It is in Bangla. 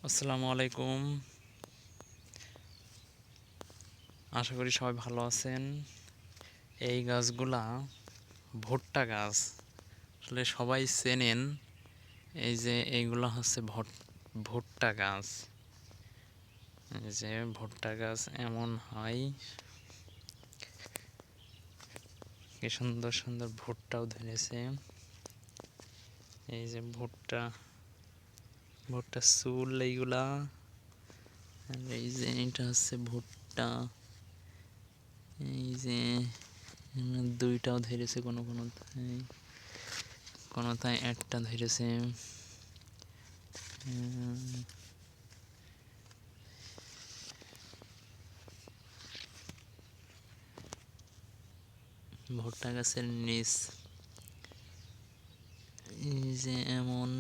আসসালামু আলাইকুম। আশা করি সবাই ভালো আছেন। এই গাছগুলা ভুট্টা গাছ। আসলে সবাই চেনেন। এই যে এইগুলা হচ্ছে ভুট্টা গাছ। এই যে ভুট্টা গাছ এমন হয়, কি সুন্দর সুন্দর ভুট্টাও ধরেছে। এই যে ভুট্টা ভুট্টা চুল এইগুলা। আর এই যে এটা হচ্ছে ভুট্টা। এই যে দুইটাও ধরেছে, কোনোটায় একটা ধরেছে। ভুট্টা গাছের নিচ এই যে এমন